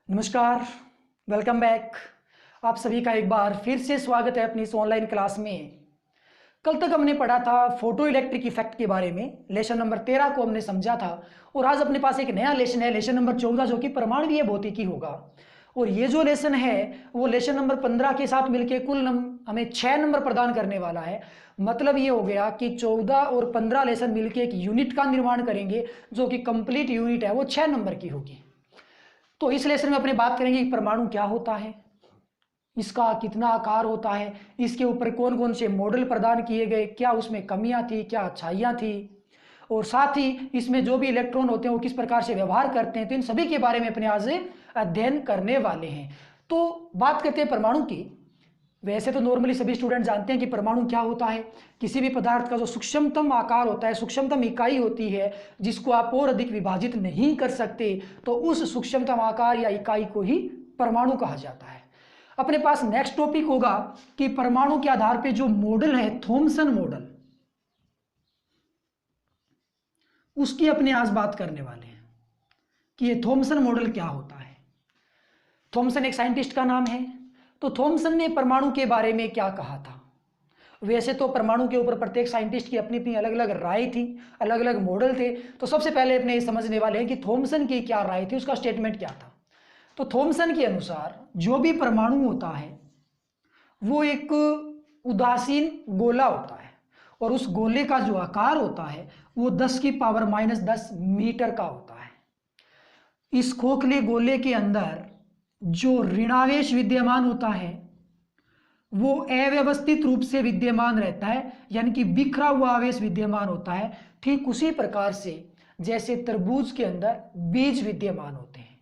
नमस्कार, welcome back. आप सभी का एक बार फिर से स्वागत है अपनी इस ऑनलाइन क्लास में। कल तक हमने पढ़ा था फोटो इलेक्ट्रिक इफेक्ट के बारे में। लेसन नंबर 13 को हमने समझा था और आज अपने पास एक नया लेसन है, लेसन नंबर 14, जो कि परमाणुीय भौतिकी होगा। और ये जो लेसन है वो लेसन नंबर 15 के साथ मिलके कुल हमें 6 नंबर प्रदान करने वाला है। मतलब ये हो गया कि 14 और 15 लेसन मिलके एक यूनिट का निर्माण करेंगे, जो कि कंप्लीट यूनिट है वो 6 नंबर की होगी। तो इस लेसन में अपने बात करेंगे कि परमाणु क्या होता है, इसका कितना आकार होता है, इसके ऊपर कौन कौन से मॉडल प्रदान किए गए, क्या उसमें कमियां थी, क्या अच्छाइयां थी, और साथ ही इसमें जो भी इलेक्ट्रॉन होते हैं वो किस प्रकार से व्यवहार करते हैं। तो इन सभी के बारे में अपने आज अध्ययन करने वाले हैं। तो बात करते हैं परमाणु की। वैसे तो नॉर्मली सभी स्टूडेंट जानते हैं कि परमाणु क्या होता है। किसी भी पदार्थ का जो सूक्ष्मतम आकार होता है, सूक्ष्मतम इकाई होती है जिसको आप और अधिक विभाजित नहीं कर सकते, तो उस सूक्ष्मतम आकार या इकाई को ही परमाणु कहा जाता है। अपने पास नेक्स्ट टॉपिक होगा कि परमाणु के आधार पे जो मॉडल है थॉमसन मॉडल, उसकी अपने आज बात करने वाले हैं कि ये थॉमसन मॉडल क्या होता है। थॉमसन एक साइंटिस्ट का नाम है। तो थॉमसन ने परमाणु के बारे में क्या कहा था। वैसे तो परमाणु के ऊपर प्रत्येक साइंटिस्ट की अपनी अपनी अलग अलग राय थी, अलग अलग मॉडल थे। तो सबसे पहले अपने ये समझने वाले हैं कि थॉमसन की क्या राय थी, उसका स्टेटमेंट क्या था। तो थॉमसन के अनुसार जो भी परमाणु होता है वो एक उदासीन गोला होता है और उस गोले का जो आकार होता है वो 10⁻⁻10 मीटर का होता है। इस खोखले गोले के अंदर जो ऋणावेश विद्यमान होता है वो अव्यवस्थित रूप से विद्यमान रहता है, यानी कि बिखरा हुआ आवेश विद्यमान होता है। ठीक उसी प्रकार से जैसे तरबूज के अंदर बीज विद्यमान होते हैं,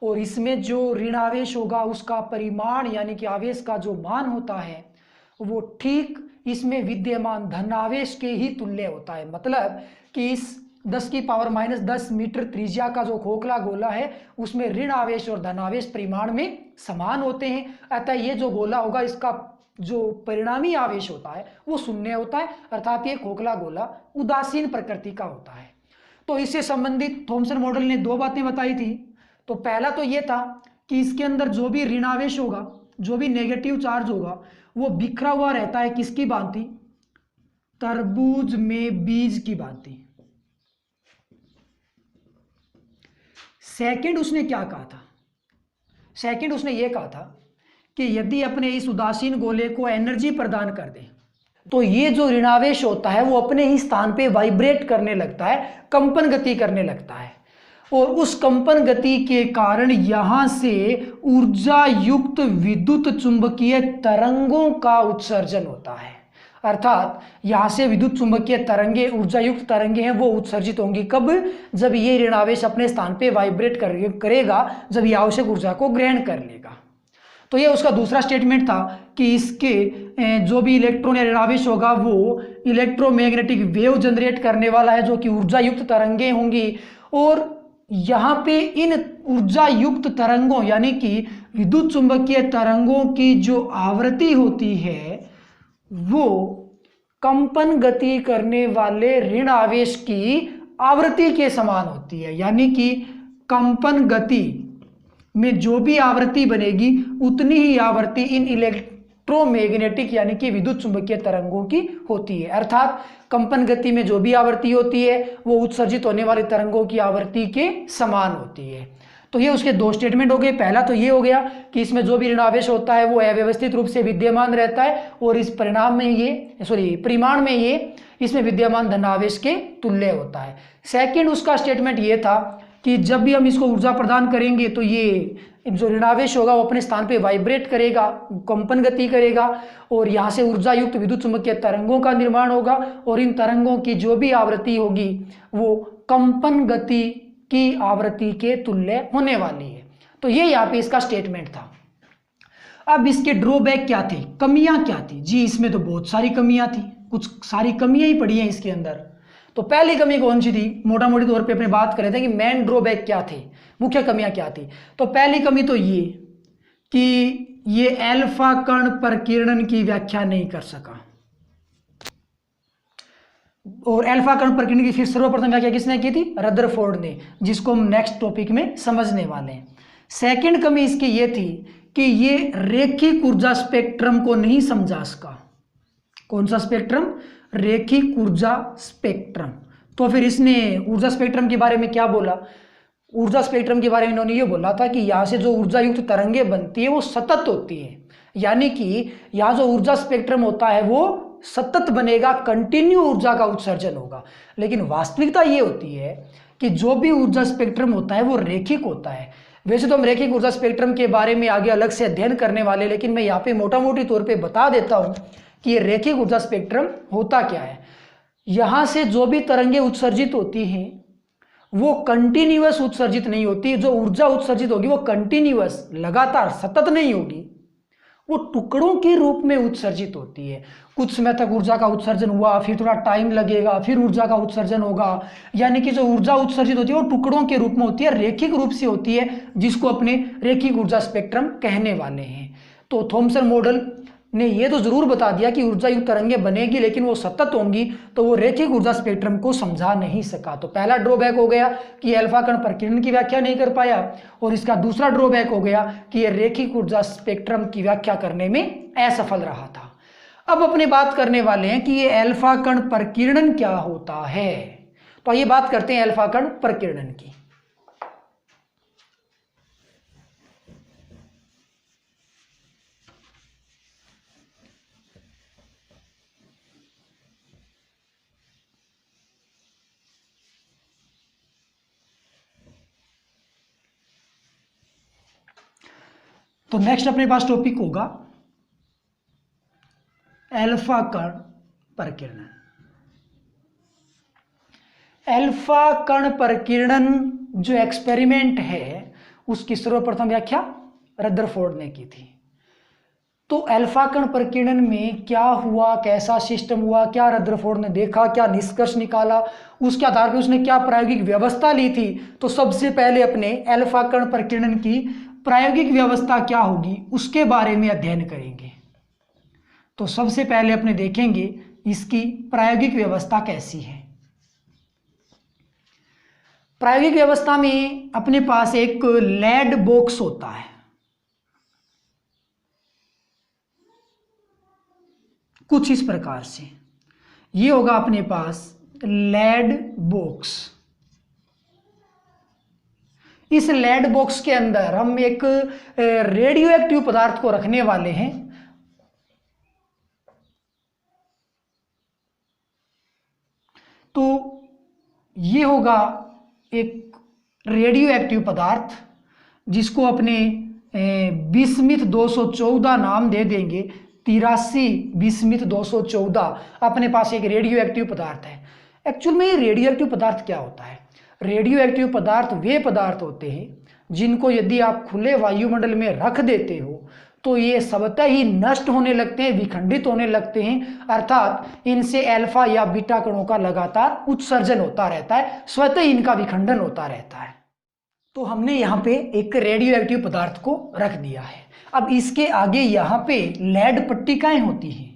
और इसमें जो ऋणावेश होगा उसका परिमाण यानी कि आवेश का जो मान होता है वो ठीक इसमें विद्यमान धनावेश के ही तुल्य होता है। मतलब कि इस 10⁻⁻10 मीटर त्रिज्या का जो खोखला गोला है उसमें ऋण आवेश और धनावेश परिमाण में समान होते हैं। अतः ये जो गोला होगा इसका जो परिणामी आवेश होता है वो शून्य होता है, अर्थात ये खोखला गोला उदासीन प्रकृति का होता है। तो इससे संबंधित थॉमसन मॉडल ने दो बातें बताई थी। तो पहला तो ये था कि इसके अंदर जो भी ऋणावेश होगा, जो भी नेगेटिव चार्ज होगा, वो बिखरा हुआ रहता है किसकी भांति, तरबूज में बीज की भांति। सेकंड उसने क्या कहा था, सेकंड उसने ये कहा था कि यदि अपने इस उदासीन गोले को एनर्जी प्रदान कर दें तो ये जो ऋणावेश होता है वो अपने ही स्थान पे वाइब्रेट करने लगता है, कंपन गति करने लगता है, और उस कंपन गति के कारण यहां से ऊर्जा युक्त विद्युत चुंबकीय तरंगों का उत्सर्जन होता है। अर्थात यहां से विद्युत चुंबकीय तरंगे, ऊर्जा युक्त तरंगे हैं, वो उत्सर्जित होंगी कब, जब ये ऋणावेश अपने स्थान पे वाइब्रेट करेगा, जब ये आवश्यक ऊर्जा को ग्रहण कर लेगा। तो ये उसका दूसरा स्टेटमेंट था कि इसके जो भी इलेक्ट्रॉन या ऋणावेश होगा वो इलेक्ट्रोमैग्नेटिक वेव जनरेट करने वाला है, जो कि ऊर्जा युक्त तरंगे होंगी। और यहाँ पे इन ऊर्जा युक्त तरंगों यानी कि विद्युत चुंबकीय तरंगों की जो आवृत्ति होती है वो कंपन गति करने वाले ऋण आवेश की आवृत्ति के समान होती है। यानी कि कंपन गति में जो भी आवृत्ति बनेगी उतनी ही आवृत्ति इन इलेक्ट्रोमैग्नेटिक यानी कि विद्युत चुंबकीय तरंगों की होती है। अर्थात कंपन गति में जो भी आवृत्ति होती है वो उत्सर्जित होने वाली तरंगों की आवृत्ति के समान होती है। तो ये उसके दो स्टेटमेंट हो गए। पहला तो ये हो गया कि इसमें जो भी ऋणावेश होता है वो अव्यवस्थित रूप से विद्यमान रहता है और इस परिमाण में ये इसमें विद्यमान धनावेश के तुल्य होता है। सेकंड उसका स्टेटमेंट ये था कि जब भी हम इसको ऊर्जा प्रदान करेंगे तो ये जो ऋणावेश होगा वो अपने स्थान पे वाइब्रेट करेगा, कंपन गति करेगा, और यहाँ से ऊर्जा युक्त विद्युत चुंबकीय तरंगों का निर्माण होगा, और इन तरंगों की जो भी आवृत्ति होगी वो कंपन गति की आवृत्ति के तुल्य होने वाली है। तो ये यहाँ पे इसका स्टेटमेंट था। अब इसके ड्रॉबैक क्या थे, कमियां क्या थी जी। इसमें तो बहुत सारी कमियां थी, कुछ सारी कमियां ही पड़ी हैं इसके अंदर। तो पहली कमी कौन सी थी, मोटा मोटी तौर पे अपने बात कर रहे थे कि मेन ड्रॉबैक क्या थे, मुख्य कमियां क्या थी। तो पहली कमी तो ये कि ये अल्फा कण प्रकीर्णन की व्याख्या नहीं कर सका, और अल्फा कण प्रकीर्णन की फिर सर्वप्रथम व्याख्या किसने की थी, रदरफोर्ड ने, जिसको हम नेक्स्ट टॉपिक में समझने वाले हैं। सेकंड कमी इसकी ये थी कि ये रेखिक ऊर्जा स्पेक्ट्रम को नहीं समझा इसका। कौन सा स्पेक्ट्रम? रेखिक ऊर्जा स्पेक्ट्रम। तो फिर इसने ऊर्जा स्पेक्ट्रम के बारे में क्या बोला? ऊर्जा स्पेक्ट्रम के बारे में इन्होंने ये बोला था कि यहाँ से जो ऊर्जा युक्त तरंगे बनती है वो सतत होती है, यानी कि यहाँ जो ऊर्जा स्पेक्ट्रम होता है वो सतत बनेगा, कंटिन्यू ऊर्जा का उत्सर्जन होगा। लेकिन वास्तविकता ये होती है कि जो भी ऊर्जा स्पेक्ट्रम होता है वो रेखिक होता है। वैसे तो हम रेखिक ऊर्जा स्पेक्ट्रम के बारे में आगे अलग से अध्ययन करने वाले, लेकिन मैं यहाँ पे मोटा मोटी तौर पे बता देता हूँ कि ये रेखिक ऊर्जा स्पेक्ट्रम होता क्या है। यहाँ से जो भी तरंगे उत्सर्जित होती हैं वो कंटिन्यूअस उत्सर्जित नहीं होती। जो ऊर्जा उत्सर्जित होगी वो कंटिन्यूअस, लगातार, सतत नहीं होगी, वो टुकड़ों के रूप में उत्सर्जित होती है। कुछ समय तक ऊर्जा का उत्सर्जन हुआ, फिर थोड़ा टाइम लगेगा, फिर ऊर्जा का उत्सर्जन होगा, यानी कि जो ऊर्जा उत्सर्जित होती है वो टुकड़ों के रूप में होती है, रेखिक रूप से होती है, जिसको अपने रेखिक ऊर्जा स्पेक्ट्रम कहने वाले हैं। तो थॉमसन मॉडल ने ये तो जरूर बता दिया कि ऊर्जा युक्त तरंगे बनेगी लेकिन वो सतत होंगी, तो वो रेखिक ऊर्जा स्पेक्ट्रम को समझा नहीं सका। तो पहला ड्रॉबैक हो गया कि अल्फा कण प्रकीर्णन की व्याख्या नहीं कर पाया, और इसका दूसरा ड्रॉबैक हो गया कि ये रेखिक ऊर्जा स्पेक्ट्रम की व्याख्या करने में असफल रहा था। अब अपने बात करने वाले हैं कि ये अल्फा कण प्रकीर्णन क्या होता है। तो ये बात करते हैं अल्फा कण प्रकीर्णन की। तो नेक्स्ट अपने पास टॉपिक होगा अल्फा कण प्रकीर्णन। अल्फा कण प्रकीर्णन जो एक्सपेरिमेंट है उसकी सर्वप्रथम व्याख्या रदरफोर्ड ने की थी। तो अल्फा कण प्रकीर्णन में क्या हुआ, कैसा सिस्टम हुआ, क्या रदरफोर्ड ने देखा, क्या निष्कर्ष निकाला, उसके आधार पर उसने क्या प्रायोगिक व्यवस्था ली थी। तो सबसे पहले अपने अल्फा कण प्रकीर्णन की प्रायोगिक व्यवस्था क्या होगी उसके बारे में अध्ययन करेंगे। तो सबसे पहले अपने देखेंगे इसकी प्रायोगिक व्यवस्था कैसी है। प्रायोगिक व्यवस्था में अपने पास एक लेड बॉक्स होता है। कुछ इस प्रकार से ये होगा अपने पास लेड बॉक्स। इस लेड बॉक्स के अंदर हम एक रेडियो एक्टिव पदार्थ को रखने वाले हैं। तो ये होगा एक रेडियो एक्टिव पदार्थ जिसको अपने बिस्मिथ 214 नाम दे देंगे। 83 बिस्मिथ 214 अपने पास एक रेडियो एक्टिव पदार्थ है। एक्चुअल में ये रेडियो एक्टिव पदार्थ क्या होता है? रेडियो एक्टिव पदार्थ वे पदार्थ होते हैं जिनको यदि आप खुले वायुमंडल में रख देते हो तो ये स्वतः ही नष्ट होने लगते हैं, विखंडित होने लगते हैं, अर्थात इनसे अल्फा या बीटा कणों का लगातार उत्सर्जन होता रहता है, स्वतः ही इनका विखंडन होता रहता है। तो हमने यहाँ पे एक रेडियो एक्टिव पदार्थ को रख दिया है। अब इसके आगे यहाँ पे लेड पट्टिकाएं होती हैं।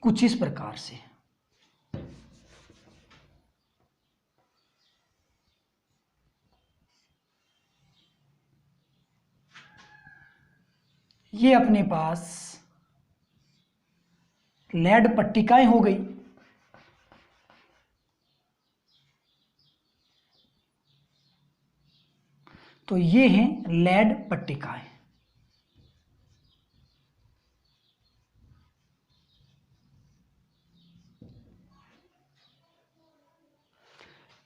कुछ इस प्रकार से ये अपने पास लेड पट्टिकाएं हो गई। तो ये हैं लेड पट्टिकाएं।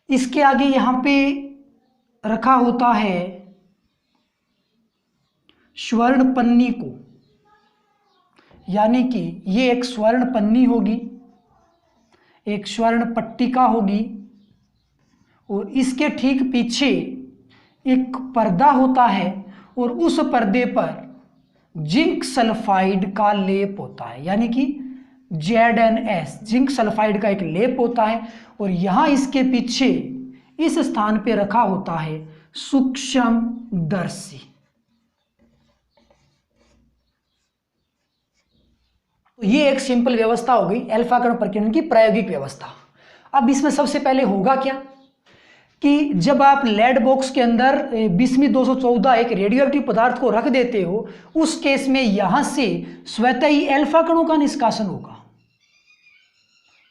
इसके आगे यहां पे रखा होता है स्वर्ण पन्नी को, यानी कि ये एक स्वर्ण पन्नी होगी, एक स्वर्ण पट्टिका होगी, और इसके ठीक पीछे एक पर्दा होता है और उस पर्दे पर जिंक सल्फाइड का लेप होता है, यानी कि ZnS जिंक सल्फाइड का एक लेप होता है। और यहां इसके पीछे इस स्थान पे रखा होता है सूक्ष्मदर्शी। तो ये एक सिंपल व्यवस्था हो गई अल्फा कण प्रकीर्णन की प्रायोगिक व्यवस्था। अब इसमें सबसे पहले होगा क्या कि जब आप लेड बॉक्स के अंदर बिस्मिथ 214 एक रेडियो एक्टिव पदार्थ को रख देते हो, उस केस में यहां से स्वतः ही अल्फा कणों का निष्कासन होगा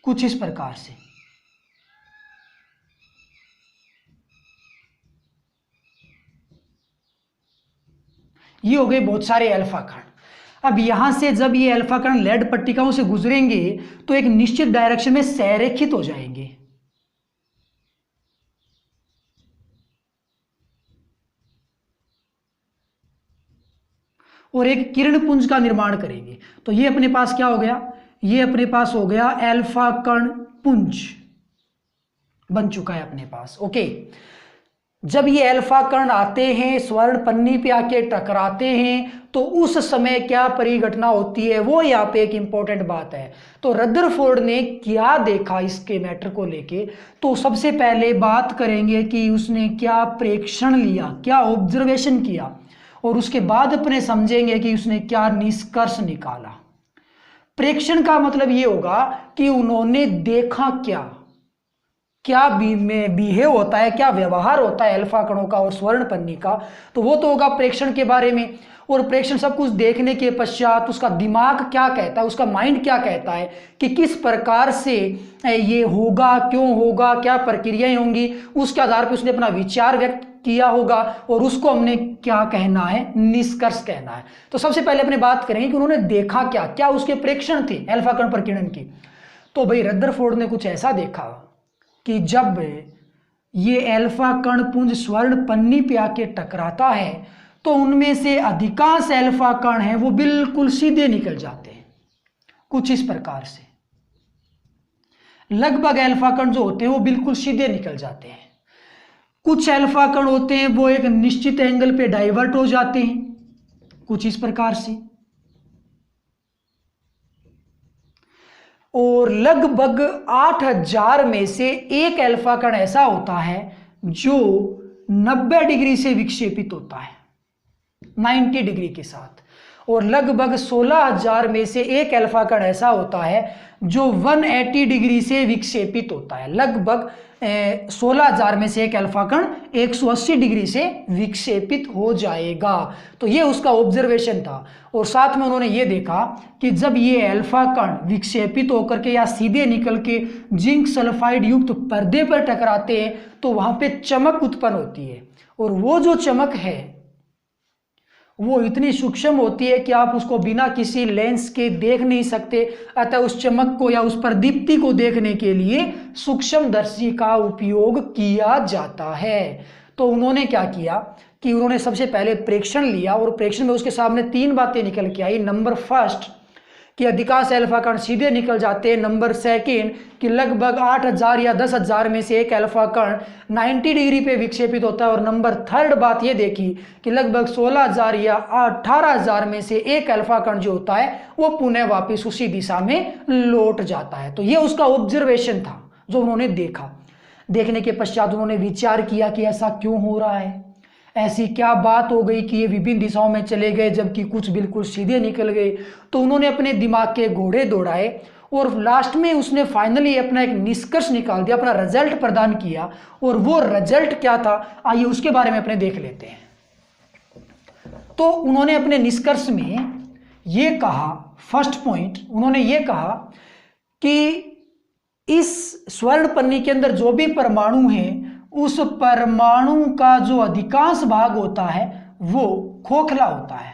कुछ इस प्रकार से। ये हो गए बहुत सारे अल्फा कण। अब यहां से जब ये अल्फा कण लेड पट्टिकाओं से गुजरेंगे तो एक निश्चित डायरेक्शन में संरेखित हो जाएंगे। और एक किरण पुंज का निर्माण करेंगे। तो ये अपने पास क्या हो गया, ये अपने पास हो गया अल्फा कण पुंज बन चुका है अपने पास। ओके, जब ये अल्फा कण आते हैं स्वर्ण पन्नी पे आके टकराते हैं तो उस समय क्या परिघटना होती है, वो यहाँ पे एक इंपॉर्टेंट बात है। तो रदरफोर्ड ने क्या देखा इसके मैटर को लेके, तो सबसे पहले बात करेंगे कि उसने क्या प्रेक्षण लिया, क्या ऑब्जर्वेशन किया, और उसके बाद अपने समझेंगे कि उसने क्या निष्कर्ष निकाला। प्रेक्षण का मतलब ये होगा कि उन्होंने देखा क्या बिहेव होता है, क्या व्यवहार होता है अल्फा कणों का और स्वर्ण पन्नी का, तो वो तो होगा प्रेक्षण के बारे में। और प्रेक्षण सब कुछ देखने के पश्चात उसका दिमाग क्या कहता है, उसका माइंड क्या कहता है कि किस प्रकार से ये होगा, क्यों होगा, क्या प्रक्रियाएं होंगी, उसके आधार पर उसने अपना विचार व्यक्त किया होगा और उसको हमने क्या कहना है, निष्कर्ष कहना है। तो सबसे पहले अपने बात करेंगे कि उन्होंने देखा क्या उसके प्रेक्षण थे अल्फा कण प्रकीर्णन की। तो भाई रदरफोर्ड ने कुछ ऐसा देखा कि जब ये अल्फा कण पुंज स्वर्ण पन्नी पे आके टकराता है तो उनमें से अधिकांश अल्फा कण हैं वो बिल्कुल सीधे निकल जाते हैं कुछ इस प्रकार से। लगभग अल्फा कण जो होते हैं वो बिल्कुल सीधे निकल जाते हैं। कुछ अल्फा कण होते हैं वो एक निश्चित एंगल पे डाइवर्ट हो जाते हैं कुछ इस प्रकार से। और लगभग 8000 में से एक अल्फा कण ऐसा होता है जो 90 डिग्री से विक्षेपित होता है 90 डिग्री के साथ। और लगभग 16000 में से एक अल्फा कण ऐसा होता है जो 180 डिग्री से विक्षेपित होता है। लगभग 16000 में से एक अल्फा कण 180 डिग्री से विक्षेपित हो जाएगा। तो ये उसका ऑब्जर्वेशन था। और साथ में उन्होंने ये देखा कि जब ये अल्फा कण विक्षेपित होकर के या सीधे निकल के जिंक सल्फाइड युक्त पर्दे पर टकराते हैं तो वहां पे चमक उत्पन्न होती है। और वो जो चमक है वो इतनी सूक्ष्म होती है कि आप उसको बिना किसी लेंस के देख नहीं सकते। अतः उस चमक को या उस प्रदीप्ति को देखने के लिए सूक्ष्मदर्शी का उपयोग किया जाता है। तो उन्होंने क्या किया कि उन्होंने सबसे पहले प्रेक्षण लिया और प्रेक्षण में उसके सामने 3 बातें निकल के आई। नंबर फर्स्ट कि अधिकांश अल्फा कण सीधे निकल जाते हैं। नंबर सेकेंड कि लगभग 8000 या 10000 में से एक अल्फा कण 90 डिग्री पे विक्षेपित होता है। और नंबर थर्ड बात ये देखी कि लगभग 16000 या 18000 में से एक अल्फा कण जो होता है वो पुनः वापस उसी दिशा में लौट जाता है। तो ये उसका ऑब्जर्वेशन था जो उन्होंने देखा। देखने के पश्चात उन्होंने विचार किया कि ऐसा क्यों हो रहा है, ऐसी क्या बात हो गई कि ये विभिन्न दिशाओं में चले गए जबकि कुछ बिल्कुल सीधे निकल गए। तो उन्होंने अपने दिमाग के घोड़े दौड़ाए और लास्ट में उसने फाइनली अपना एक निष्कर्ष निकाल दिया, अपना रिजल्ट प्रदान किया। और वो रिजल्ट क्या था आइए उसके बारे में अपने देख लेते हैं। तो उन्होंने अपने निष्कर्ष में ये कहा, फर्स्ट पॉइंट उन्होंने ये कहा कि इस स्वर्ण पन्नी के अंदर जो भी परमाणु हैं उस परमाणु का जो अधिकांश भाग होता है वो खोखला होता है,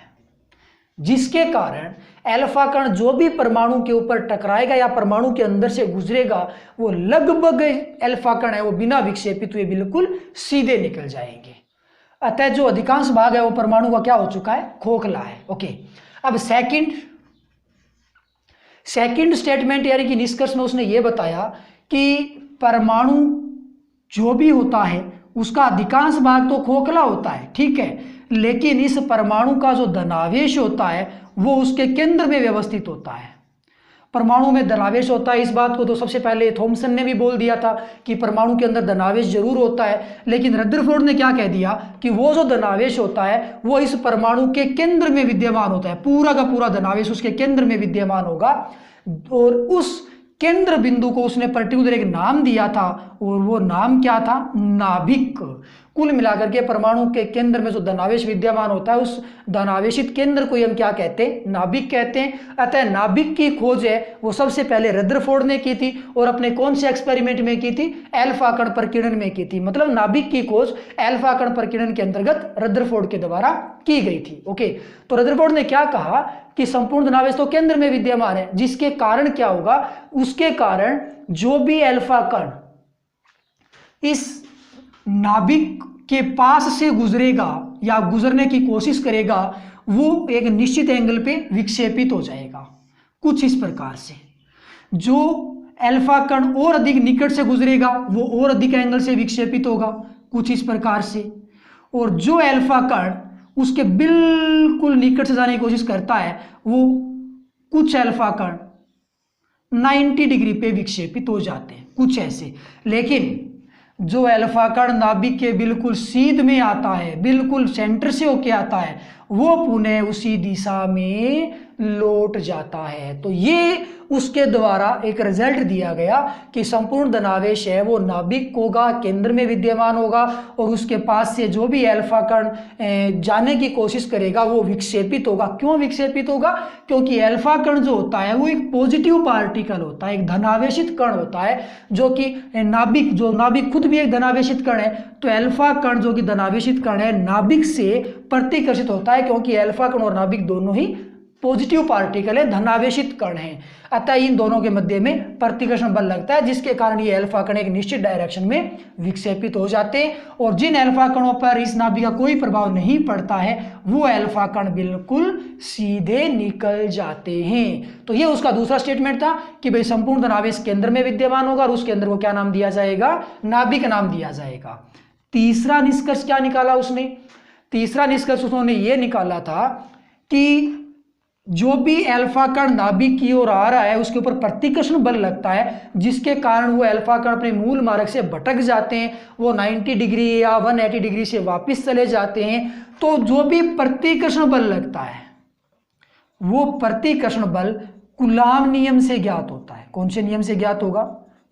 जिसके कारण अल्फा कण जो भी परमाणु के ऊपर टकराएगा या परमाणु के अंदर से गुजरेगा वो लगभग अल्फा कण है वो बिना विक्षेपित हुए बिल्कुल सीधे निकल जाएंगे। अतः जो अधिकांश भाग है वो परमाणु का क्या हो चुका है, खोखला है। ओके, अब सेकंड स्टेटमेंट यानी कि निष्कर्ष में उसने ये बताया कि परमाणु जो भी होता है उसका अधिकांश भाग तो खोखला होता है, ठीक है, लेकिन इस परमाणु का जो धनावेश होता है वो उसके केंद्र में व्यवस्थित होता है। परमाणु में धनावेश होता है, इस बात को तो सबसे पहले थॉमसन ने भी बोल दिया था कि परमाणु के अंदर धनावेश जरूर होता है। लेकिन रदरफोर्ड ने क्या कह दिया कि वो जो धनावेश होता है वो इस परमाणु के केंद्र में विद्यमान होता है, पूरा का पूरा धनावेश उसके केंद्र में विद्यमान होगा। और उस केंद्र बिंदु को उसने पर्टिकुलर एक नाम दिया था और वो नाम क्या था? नाभिक। कुल मिलाकर के परमाणु के केंद्र में जो धनावेश विद्यमान होता है उस धनावेशित केंद्र को हम क्या कहते हैं? नाभिक कहते हैं। अतः नाभिक की खोज है वो सबसे पहले रदरफोर्ड ने की थी और अपने कौन से एक्सपेरिमेंट में की थी? अल्फा कण प्रकीर्णन में की थी। मतलब नाभिक की खोज अल्फा कण प्रकीर्णन के अंतर्गत रदरफोर्ड के द्वारा की गई थी। ओके, तो रदरफोर्ड ने क्या कहा कि संपूर्ण धनावेश तो केंद्र में विद्यमान है, जिसके कारण क्या होगा? उसके कारण जो भी अल्फा कण इस नाभिक के पास से गुजरेगा या गुजरने की कोशिश करेगा वो एक निश्चित एंगल पे विक्षेपित हो जाएगा। कुछ इस प्रकार से जो अल्फा कण और अधिक निकट से गुजरेगा वो और अधिक एंगल से विक्षेपित होगा, कुछ इस प्रकार से। और जो अल्फा कण उसके बिल्कुल निकट से जाने की कोशिश करता है वो कुछ अल्फा कण 90 डिग्री पे विक्षेपित हो जाते हैं, कुछ ऐसे। लेकिन जो अल्फा कण नाभिक के बिल्कुल सीध में आता है, बिल्कुल सेंटर से होके आता है, वो पुनः उसी दिशा में लौट जाता है। तो ये उसके द्वारा एक रिजल्ट दिया गया कि संपूर्ण धनावेश है वो नाभिक होगा, केंद्र में विद्यमान होगा और उसके पास से जो भी अल्फा कण जाने की कोशिश करेगा वो विक्षेपित होगा। क्यों विक्षेपित होगा? क्योंकि अल्फा कण जो होता है वो एक पॉजिटिव पार्टिकल होता है, एक धनावेशित कण होता है, जो कि नाभिक खुद भी एक धनावेशित कण है। तो अल्फा कण जो कि धनावेशित कण है नाभिक से प्रतिकर्षित होता है, क्योंकि अल्फा कण और नाभिक दोनों ही पॉजिटिव पार्टिकल है, धनावेशित कण है। अतः इन दोनों के मध्य में प्रतिकर्षण बल लगता है, जिसके कारण ये अल्फा कण एक निश्चित डायरेक्शन में विक्षेपित हो जाते हैं। और जिन अल्फा कणों पर इस नाभिक का कोई प्रभाव नहीं पड़ता है वो अल्फा कण बिल्कुल सीधे निकल जाते हैं। तो ये उसका दूसरा स्टेटमेंट था कि भाई संपूर्ण धनावेश केंद्र में विद्यमान होगा और उस केंद्र को क्या नाम दिया जाएगा? नाभिक नाम दिया जाएगा। तीसरा निष्कर्ष क्या निकाला उसने? तीसरा निष्कर्ष उन्होंने ये निकाला था कि जो भी अल्फा कण नाभिक की ओर आ रहा है उसके ऊपर प्रतिकर्षण बल लगता है, जिसके कारण वो अल्फा कण अपने मूल मार्ग से भटक जाते हैं, वो 90 डिग्री या 180 डिग्री से वापस चले जाते हैं। तो जो भी प्रतिकर्षण बल लगता है वो प्रतिकर्षण बल कूलाम नियम से ज्ञात होता है। कौन से नियम से ज्ञात होगा?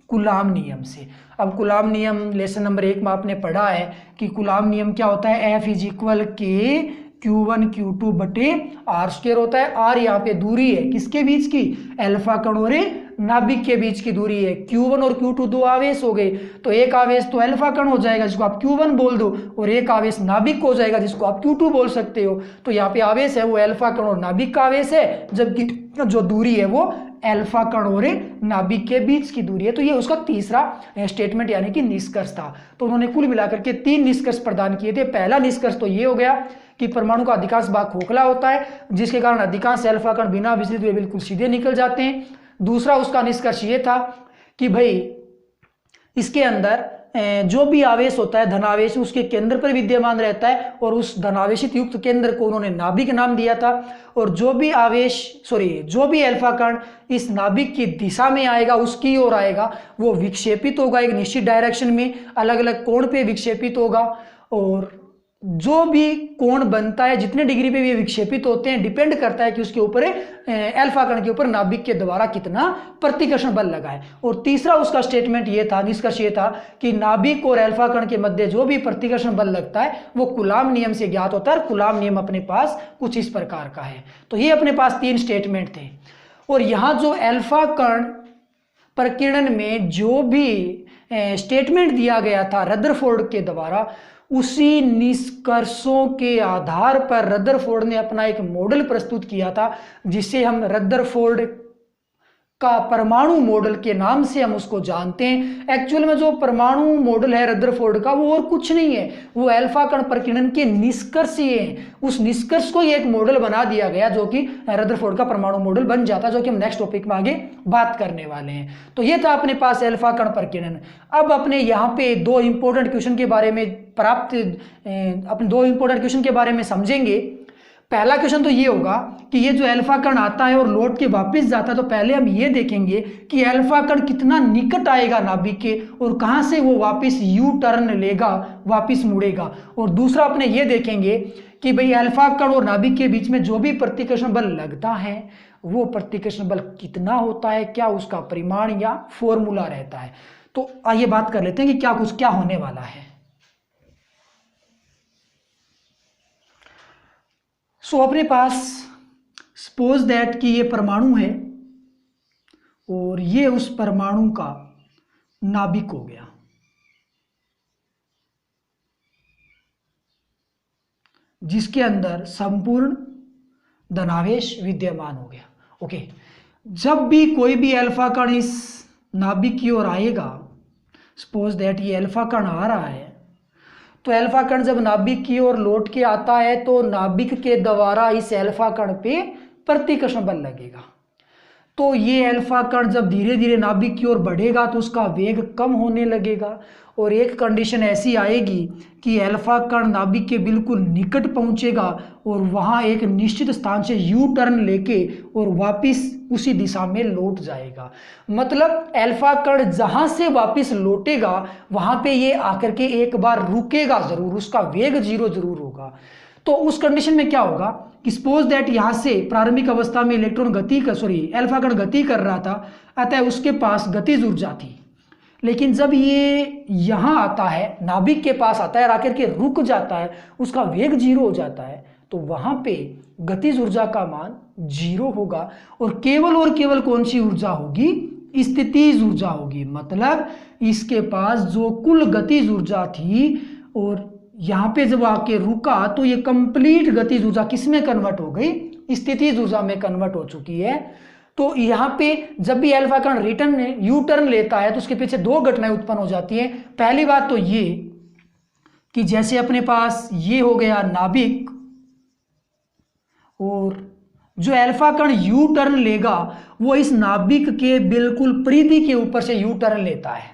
कूलाम नियम से। अब कूलाम नियम लेसन नंबर 1 में आपने पढ़ा है कि कूलाम नियम क्या होता है? F = K Q1 Q2 बटे R² होता है। R यहाँ पे दूरी है किसके बीच की? अल्फा कण और नाभिक के बीच की दूरी है। Q1 और Q2 दो आवेश हो गए, तो एक आवेश तो अल्फा कण हो जाएगा जिसको आप Q1 बोल दो, और एक आवेश नाभिक हो जाएगा जिसको आप Q2 बोल सकते हो। तो यहाँ पे आवेश है वो अल्फा कण और नाभिक का आवेश है, जबकि जो दूरी है वो अल्फा कण और नाभिक के बीच की दूरी है। तो ये उसका तीसरा स्टेटमेंट यानी कि निष्कर्ष था। तो उन्होंने कुल मिलाकर के 3 निष्कर्ष प्रदान किए थे। पहला निष्कर्ष तो ये हो गया कि परमाणु का अधिकांश भाग खोखला होता है, जिसके कारण अधिकांश अल्फा कण बिना विचलित हुए बिल्कुल सीधे निकल जाते हैं। दूसरा उसका निष्कर्ष ये था कि भाई इसके अंदर जो भी आवेश होता है धनावेश उसके केंद्र पर विद्यमान रहता है और उस धनावेशित युक्त केंद्र को उन्होंने नाभिक नाम दिया था। और जो भी अल्फा कण इस नाभिक की दिशा में आएगा, उसकी ओर आएगा, वो विक्षेपित होगा एक निश्चित डायरेक्शन में, अलग अलग कोण पे विक्षेपित होगा। और जो भी कोण बनता है, जितने डिग्री पे भी विक्षेपित होते हैं, डिपेंड करता है कि उसके ऊपर अल्फा कण के ऊपर नाभिक के द्वारा कितना प्रतिकर्षण बल लगा है। और तीसरा उसका स्टेटमेंट ये था, निष्कर्ष ये था कि नाभिक और अल्फा कण के मध्य जो भी प्रतिकर्षण बल लगता है वो कूलाम नियम से ज्ञात होता है। और कूलाम नियम अपने पास कुछ इस प्रकार का है। तो ये अपने पास 3 स्टेटमेंट थे। और यहाँ जो अल्फा कण प्रकीर्णन में जो भी स्टेटमेंट दिया गया था रदरफोर्ड के द्वारा, उसी निष्कर्षों के आधार पर रदरफोर्ड ने अपना एक मॉडल प्रस्तुत किया था, जिसे हम रदरफोर्ड का परमाणु मॉडल के नाम से हम उसको जानते हैं। एक्चुअल में जो परमाणु मॉडल है रदरफोर्ड का वो और कुछ नहीं है, वो अल्फा कण प्रकीर्णन के निष्कर्ष ही हैं। उस निष्कर्ष को ही एक मॉडल बना दिया गया जो कि रदरफोर्ड का परमाणु मॉडल बन जाता, जो कि हम नेक्स्ट टॉपिक में आगे बात करने वाले हैं। तो ये था अपने पास अल्फा कण प्रकीर्णन। अब अपने यहाँ पे 2 इंपॉर्टेंट क्वेश्चन के बारे में समझेंगे। पहला क्वेश्चन तो ये होगा कि ये जो अल्फा कण आता है और लौट के वापस जाता है, तो पहले हम ये देखेंगे कि अल्फा कण कितना निकट आएगा नाभिक के और कहाँ से वो वापस यू टर्न लेगा, वापस मुड़ेगा। और दूसरा अपने ये देखेंगे कि भाई अल्फा कण और नाभिक के बीच में जो भी प्रतिकर्षण बल लगता है वो प्रतिकर्षण बल कितना होता है, क्या उसका परिमाण या फॉर्मूला रहता है। तो आइए बात कर लेते हैं कि क्या होने वाला है। सो अपने पास सपोज दैट कि ये परमाणु है और ये उस परमाणु का नाभिक हो गया, जिसके अंदर संपूर्ण धनावेश विद्यमान हो गया। ओके, जब भी कोई भी अल्फा कण इस नाभिक की ओर आएगा, सपोज दैट ये अल्फा कण आ रहा है, तो अल्फा कण जब नाभिक की ओर लौट के आता है तो नाभिक के द्वारा इस अल्फा कण पे प्रतिकर्षण बल लगेगा। तो ये अल्फा कण जब धीरे धीरे नाभिक की ओर बढ़ेगा तो उसका वेग कम होने लगेगा, और एक कंडीशन ऐसी आएगी कि अल्फा कण नाभिक के बिल्कुल निकट पहुंचेगा और वहां एक निश्चित स्थान से यू टर्न लेके और वापस उसी दिशा में लौट जाएगा। मतलब अल्फा कण जहां से वापस लौटेगा वहां पे ये आकर के एक बार रुकेगा जरूर, उसका वेग 0 जरूर होगा। तो उस कंडीशन में क्या होगा कि सपोज दैट यहां से प्रारंभिक अवस्था में इलेक्ट्रॉन अल्फा कण गति कर रहा था, अतः उसके पास गतिज ऊर्जा थी। लेकिन जब ये यहां आता है, नाभिक के पास आता है और आकर के रुक जाता है, उसका वेग 0 हो जाता है, तो वहां पे गतिज ऊर्जा का मान 0 होगा और केवल कौन सी ऊर्जा होगी, स्थितिज ऊर्जा होगी। मतलब इसके पास जो कुल गतिज ऊर्जा थी और यहां पे जब आके रुका तो ये कंप्लीट गतिज ऊर्जा किस में कन्वर्ट हो गई, स्थितिज ऊर्जा में कन्वर्ट हो चुकी है। तो यहाँ पे जब भी अल्फा कण यू टर्न लेता है तो उसके पीछे 2 घटनाएं उत्पन्न हो जाती हैं। पहली बात तो ये कि जैसे अपने पास ये हो गया नाभिक, और जो अल्फा कण यू टर्न लेगा वो इस नाभिक के बिल्कुल परिधि के ऊपर से यू टर्न लेता है।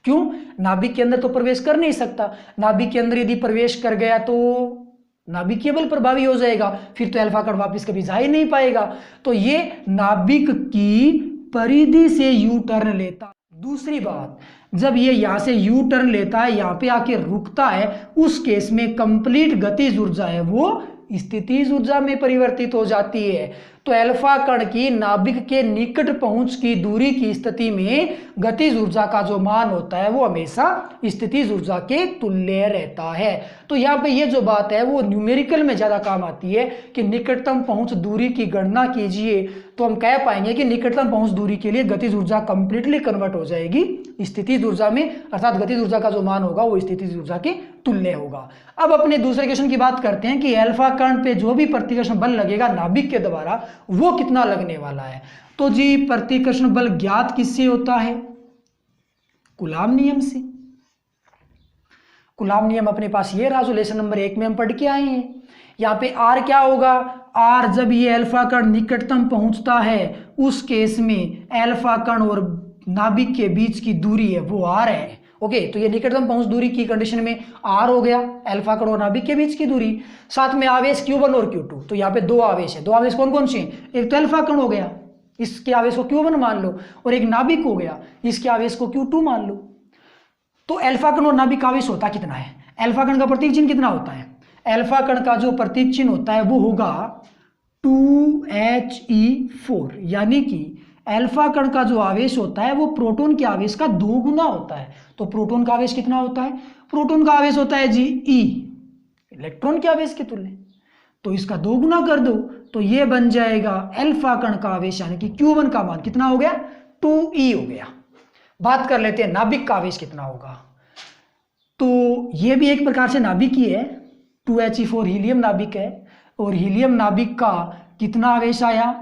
क्यों? नाभिक के अंदर तो प्रवेश कर नहीं सकता, नाभिक के अंदर यदि प्रवेश कर गया तो नाभिकीय बल प्रभावी हो जाएगा, फिर तो अल्फा कण वापस कभी जा ही नहीं पाएगा। तो ये नाभिक की परिधि से यू टर्न लेता। दूसरी बात, जब ये यहां से यू टर्न लेता है, यहां पे आके रुकता है, उस केस में कंप्लीट गतिज ऊर्जा है वो स्थितिज ऊर्जा में परिवर्तित हो जाती है। तो अल्फा कण की नाभिक के निकट पहुंच की दूरी की स्थिति में गतिज ऊर्जा का जो मान होता है वो हमेशा स्थितिज ऊर्जा के तुल्य रहता है। तो यहाँ पे ये जो बात है वो न्यूमेरिकल में ज्यादा काम आती है कि निकटतम पहुंच दूरी की गणना कीजिए, तो हम कह पाएंगे कि निकटतम पहुंच दूरी के लिए गतिज ऊर्जा कंप्लीटली कन्वर्ट हो जाएगी स्थितिज ऊर्जा में, अर्थात गतिज ऊर्जा का जो मान होगा वो स्थितिज ऊर्जा के तुल्य होगा। अब अपने दूसरे क्वेश्चन की बात करते हैं कि अल्फा कण पे जो भी प्रतिकर्षण बल लगेगा नाभिक के द्वारा वो कितना लगने वाला है। तो जी प्रतिकर्षण बल ज्ञात किससे होता है, कूलाम नियम से। कूलाम नियम अपने पास ये रहा जो लेसन नंबर 1 में हम पढ़ के आए हैं। यहाँ पे आर क्या होगा, आर जब ये अल्फा कण निकटतम पहुंचता है उस केस में अल्फा कण और नाभिक के बीच की दूरी है वो आर है। ओके, तो ये निकटतम पहुंच दूरी की कंडीशन में आर हो गया अल्फा कण और नाभिक के बीच की दूरी। साथ में आवेश Q1 और Q2, तो यहाँ पे 2 आवेश है। 2 आवेश कौन कौन से हैं, एक तो अल्फा कण हो गया, इसके आवेश को Q1 मान लो, और एक नाभिक हो गया, इसके आवेश को Q2 मान लो। तो अल्फा कण और नाभिक आवेश होता कितना है, अल्फा कण का प्रतीक चिन्ह कितना होता है, अल्फा कण का जो प्रतीक चिन्ह होता है वो होगा 2He4, यानी कि अल्फा कण का जो आवेश होता है वो प्रोटॉन के आवेश का 2 गुना होता है। तो प्रोटॉन का आवेश कितना होता है, प्रोटॉन का आवेश होता है जी E, इलेक्ट्रॉन के आवेश के तुल्य। तो इसका 2 गुना कर दो तो ये बन जाएगा अल्फा कण का आवेश, यानी कि Q1 का मान कितना हो गया, 2E हो गया। बात कर लेते हैं नाभिक का आवेश कितना होगा। तो ये भी एक प्रकार से नाभिक ही है, 2He4 हीलियम नाभिक है, और हीलियम नाभिक का कितना आवेश आया,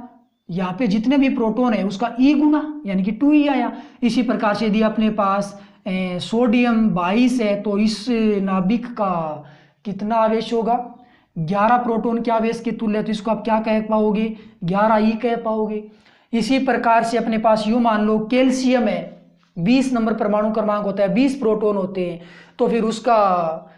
यहाँ पे जितने भी प्रोटॉन है उसका E गुना, यानी कि 2E आया। इसी प्रकार से यदि अपने पास सोडियम 22 है तो इस नाभिक का कितना आवेश होगा, 11 प्रोटॉन के आवेश के तुल्य, तो इसको आप क्या कह पाओगे, 11E कह पाओगे। इसी प्रकार से अपने पास यूँ मान लो कैल्शियम है, 20 नंबर परमाणु क्रमांक होता है, 20 प्रोटॉन होते हैं, तो फिर उसका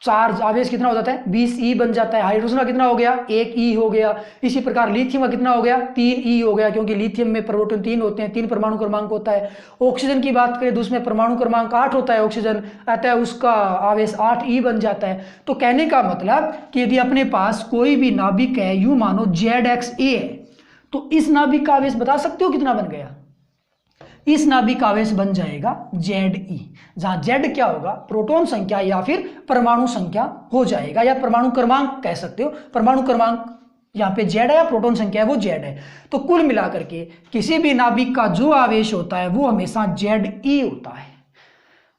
चार्ज आवेश कितना हो जाता है, 20E बन जाता है। हाइड्रोजन का कितना हो गया, 1E हो गया। इसी प्रकार लिथियम का कितना हो गया, 3E हो गया, क्योंकि लिथियम में प्रोटॉन 3 होते हैं, 3 परमाणु क्रमांक होता है। ऑक्सीजन की बात करें तो उसमें परमाणु क्रमांक 8 होता है ऑक्सीजन, अतः उसका आवेश 8E बन जाता है। तो कहने का मतलब कि यदि अपने पास कोई भी नाभिक है, यूं मानो ZXA है, तो इस नाभिक का आवेश बता सकते हो कितना बन गया? इस नाभिक का आवेश बन जाएगा Ze, जहां Z क्या होगा? प्रोटॉन संख्या या फिर परमाणु संख्या हो जाएगा, या परमाणु क्रमांक कह सकते हो। परमाणु क्रमांक यहाँ पे Z है या प्रोटॉन संख्या है वो Z है। तो कुल मिलाकर के किसी भी नाभिक का जो आवेश होता है वो हमेशा Ze होता है,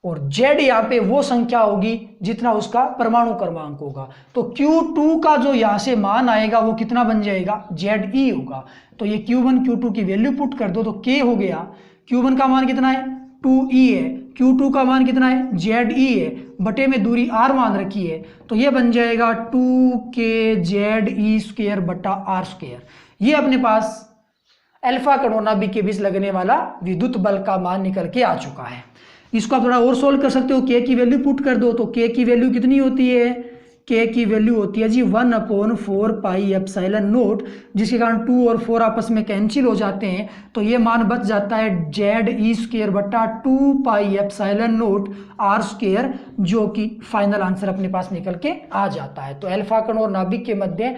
और Z यहाँ पे वो संख्या होगी जितना उसका परमाणु क्रमांक होगा। तो Q2 का जो यहाँ से मान आएगा वो कितना बन जाएगा? Ze होगा। तो ये Q1 Q2 की वैल्यू पुट कर दो तो K हो गया। Q1 का मान कितना है? 2E है। Q2 का मान कितना है? Ze है, बटे में दूरी R मान रखी है, तो ये बन जाएगा 2kZe² बटा R²। ये अपने पास अल्फा कणों नाभिक के बीच लगने वाला विद्युत बल का मान निकल के आ चुका है। इसको आप थोड़ा और सोल्व कर सकते हो। K की वैल्यू पुट कर दो तो K की वैल्यू कितनी होती है? K की वैल्यू होती है जी 1/4 पाई एप्सिलॉन नोट, जिसके कारण 2 और 4 आपस में कैंसिल हो जाते हैं, तो ये मान बच जाता है Ze² बटा 2 पाई एप्सिलॉन नोट R², जो कि फाइनल आंसर अपने पास निकल के आ जाता है। तो अल्फा कण और नाभिक के मध्य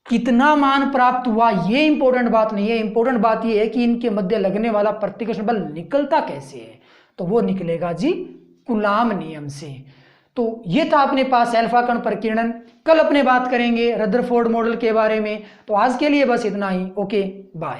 कितना मान प्राप्त हुआ ये इंपॉर्टेंट बात नहीं है, इंपॉर्टेंट बात ये है कि इनके मध्य लगने वाला प्रतिकर्षण बल निकलता कैसे है, तो वो निकलेगा जी कूलाम नियम से। तो ये था अपने पास अल्फा कण प्रकीर्णन। कल अपने बात करेंगे रदरफोर्ड मॉडल के बारे में। तो आज के लिए बस इतना ही। Okay, bye.